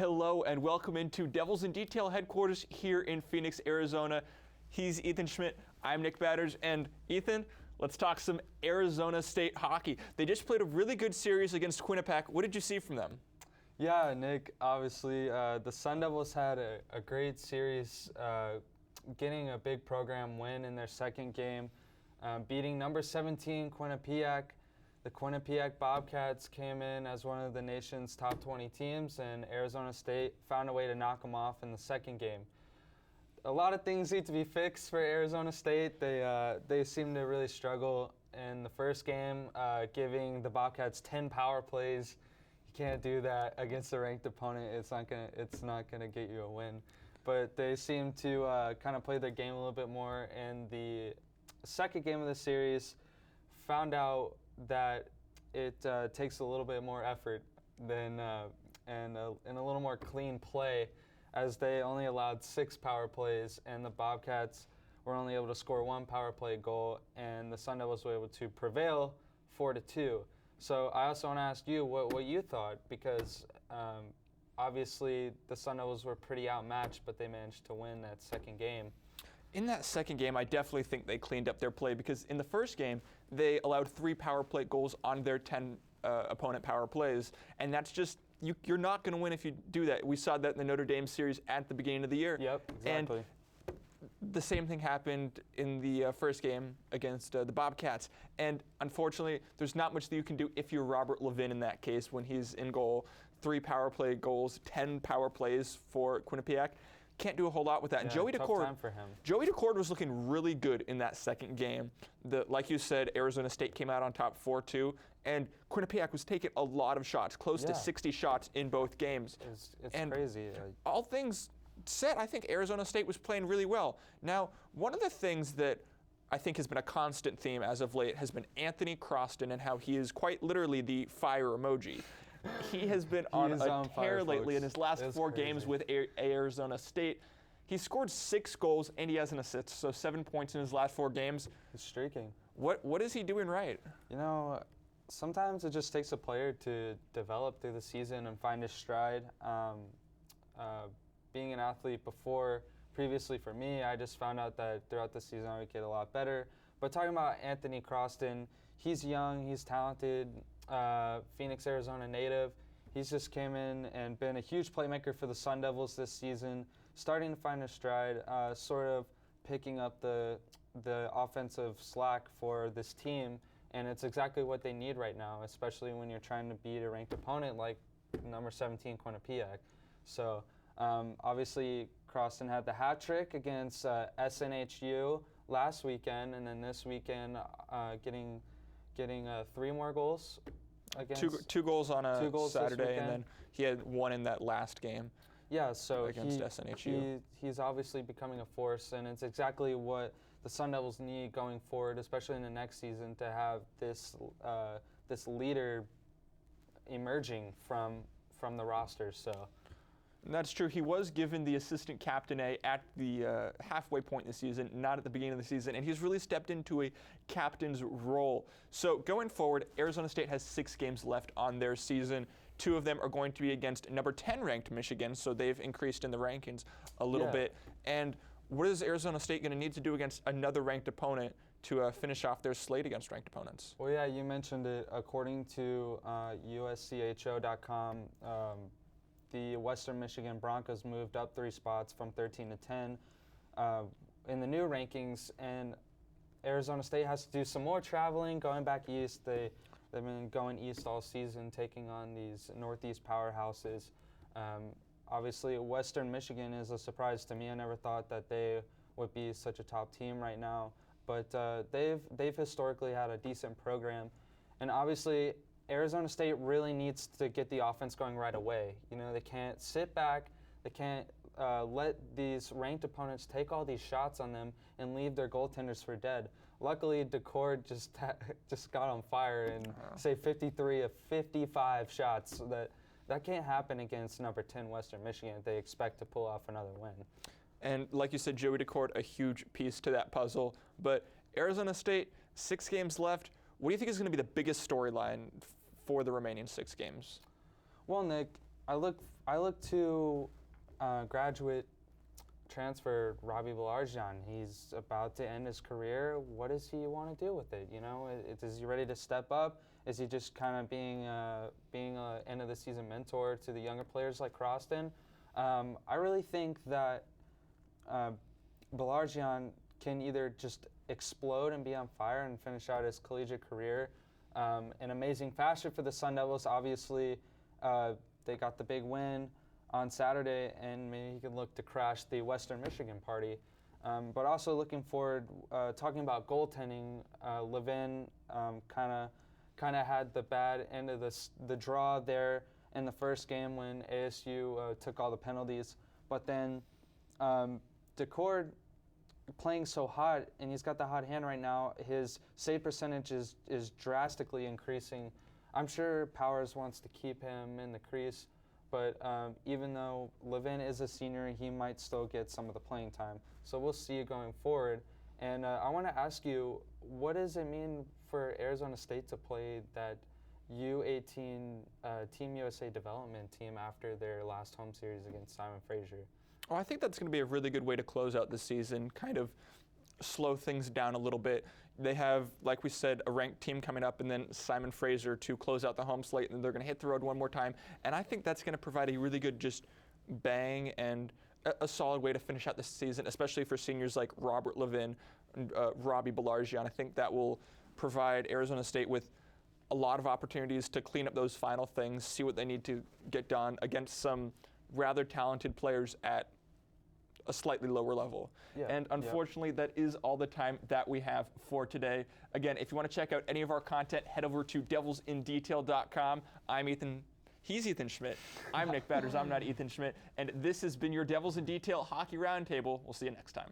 Hello and welcome into Devils in Detail headquarters here in Phoenix, Arizona. He's Ethan Schmidt, I'm Nick Batters, and Ethan, let's talk some Arizona State hockey. They just played a really good series against Quinnipiac. What did you see from them? Yeah, Nick, obviously the Sun Devils had a great series, getting a big program win in their second game, beating number 17 Quinnipiac. The Quinnipiac Bobcats came in as one of the nation's top 20 teams, and Arizona State found a way to knock them off in the second game. A lot of things need to be fixed for Arizona State. They seem to really struggle in the first game, giving the Bobcats 10 power plays. You can't do that against a ranked opponent. It's not gonna get you a win. But they seem to kind of play their game a little bit more. In the second game of the series, found out that it takes a little bit more effort than and a little more clean play, as they only allowed 6 power plays, and the Bobcats were only able to score 1 power play goal, and the Sun Devils were able to prevail 4-2. So I also want to ask you what you thought, because obviously the Sun Devils were pretty outmatched, but they managed to win that second game. In that second game, I definitely think they cleaned up their play, because in the first game, they allowed 3 power play goals on their 10 opponent power plays, and that's just, you're not going to win if you do that. We saw that in the Notre Dame series at the beginning of the year. Yep, exactly. And the same thing happened in the first game against the Bobcats, and unfortunately, there's not much that you can do if you're Robert Levin in that case when he's in goal. 3 power play goals, 10 power plays for Quinnipiac. Can't do a whole lot with that. Yeah, and Joey Decord was looking really good in that second game. Like you said, Arizona State came out on top 4-2, and Quinnipiac was taking a lot of shots, close to 60 shots in both games. It's and crazy. All things said, I think Arizona State was playing really well. Now, one of the things that I think has been a constant theme as of late has been Anthony Croston, and how he is quite literally the fire emoji. He has been on a tear lately in his last 4 games with Arizona State. He scored 6 goals and he has an assist, so 7 points in his last 4 games. He's streaking. What is he doing right? You know, sometimes it just takes a player to develop through the season and find his stride. Being an athlete previously for me, I just found out that throughout the season I would get a lot better. But talking about Anthony Croston, he's young, he's talented. Phoenix, Arizona native. He's just came in and been a huge playmaker for the Sun Devils this season, starting to find his stride, sort of picking up the offensive slack for this team, and it's exactly what they need right now, especially when you're trying to beat a ranked opponent like number 17 Quinnipiac. So obviously Croston had the hat trick against SNHU last weekend, and then this weekend getting 3 more goals. Two goals on a Saturday, and then he had 1 in that last game. Yeah, so against SNHU. He's obviously becoming a force, and it's exactly what the Sun Devils need going forward, especially in the next season, to have this leader emerging from the roster. So. And that's true. He was given the assistant captain at the halfway point in the season, not at the beginning of the season, and he's really stepped into a captain's role. So going forward, Arizona State has 6 games left on their season. 2 of them are going to be against number 10 ranked Michigan, so they've increased in the rankings a little bit. And what is Arizona State going to need to do against another ranked opponent to finish off their slate against ranked opponents? Well, yeah, you mentioned it. According to USCHO.com, the Western Michigan Broncos moved up 3 spots from 13 to 10 in the new rankings, and Arizona State has to do some more traveling, going back east. They've been going east all season, taking on these Northeast powerhouses. Obviously, Western Michigan is a surprise to me. I never thought that they would be such a top team right now, but they've historically had a decent program, and obviously Arizona State really needs to get the offense going right away. You know, they can't sit back. They can't let these ranked opponents take all these shots on them and leave their goaltenders for dead. Luckily, Decord just got on fire and say 53 of 55 shots. So that can't happen against number 10 Western Michigan if they expect to pull off another win. And like you said, Joey Decord, a huge piece to that puzzle. But Arizona State, 6 games left. What do you think is going to be the biggest storyline for the remaining 6 games? Well, Nick, I look to graduate transfer Robbie Balarjian. He's about to end his career. What does he want to do with it? Is he ready to step up? Is he just kind of being a end of the season mentor to the younger players like Croston? I really think that Balarjian can either just explode and be on fire and finish out his collegiate career in amazing fashion for the Sun Devils. Obviously, they got the big win on Saturday, and maybe he can look to crash the Western Michigan party. But also looking forward, talking about goaltending, Levin kind of had the bad end of the draw there in the first game when ASU took all the penalties. But then Decord playing so hot, and he's got the hot hand right now, his save percentage is drastically increasing. I'm sure Powers wants to keep him in the crease, but even though Levin is a senior, he might still get some of the playing time. So we'll see going forward. And I want to ask you, what does it mean for Arizona State to play that U18 Team USA development team after their last home series against Simon Fraser? Well, I think that's going to be a really good way to close out the season, kind of slow things down a little bit. They have, like we said, a ranked team coming up, and then Simon Fraser to close out the home slate, and they're going to hit the road one more time. And I think that's going to provide a really good just bang and a solid way to finish out the season, especially for seniors like Robert Levin and Robbie Balarjian. I think that will provide Arizona State with a lot of opportunities to clean up those final things, see what they need to get done against some rather talented players at a slightly lower level. Yeah, and unfortunately, that is all the time that we have for today. Again, if you want to check out any of our content, head over to devilsindetail.com. He's Ethan Schmidt. I'm Nick Batters. I'm not Ethan Schmidt. And this has been your Devils in Detail Hockey Roundtable. We'll see you next time.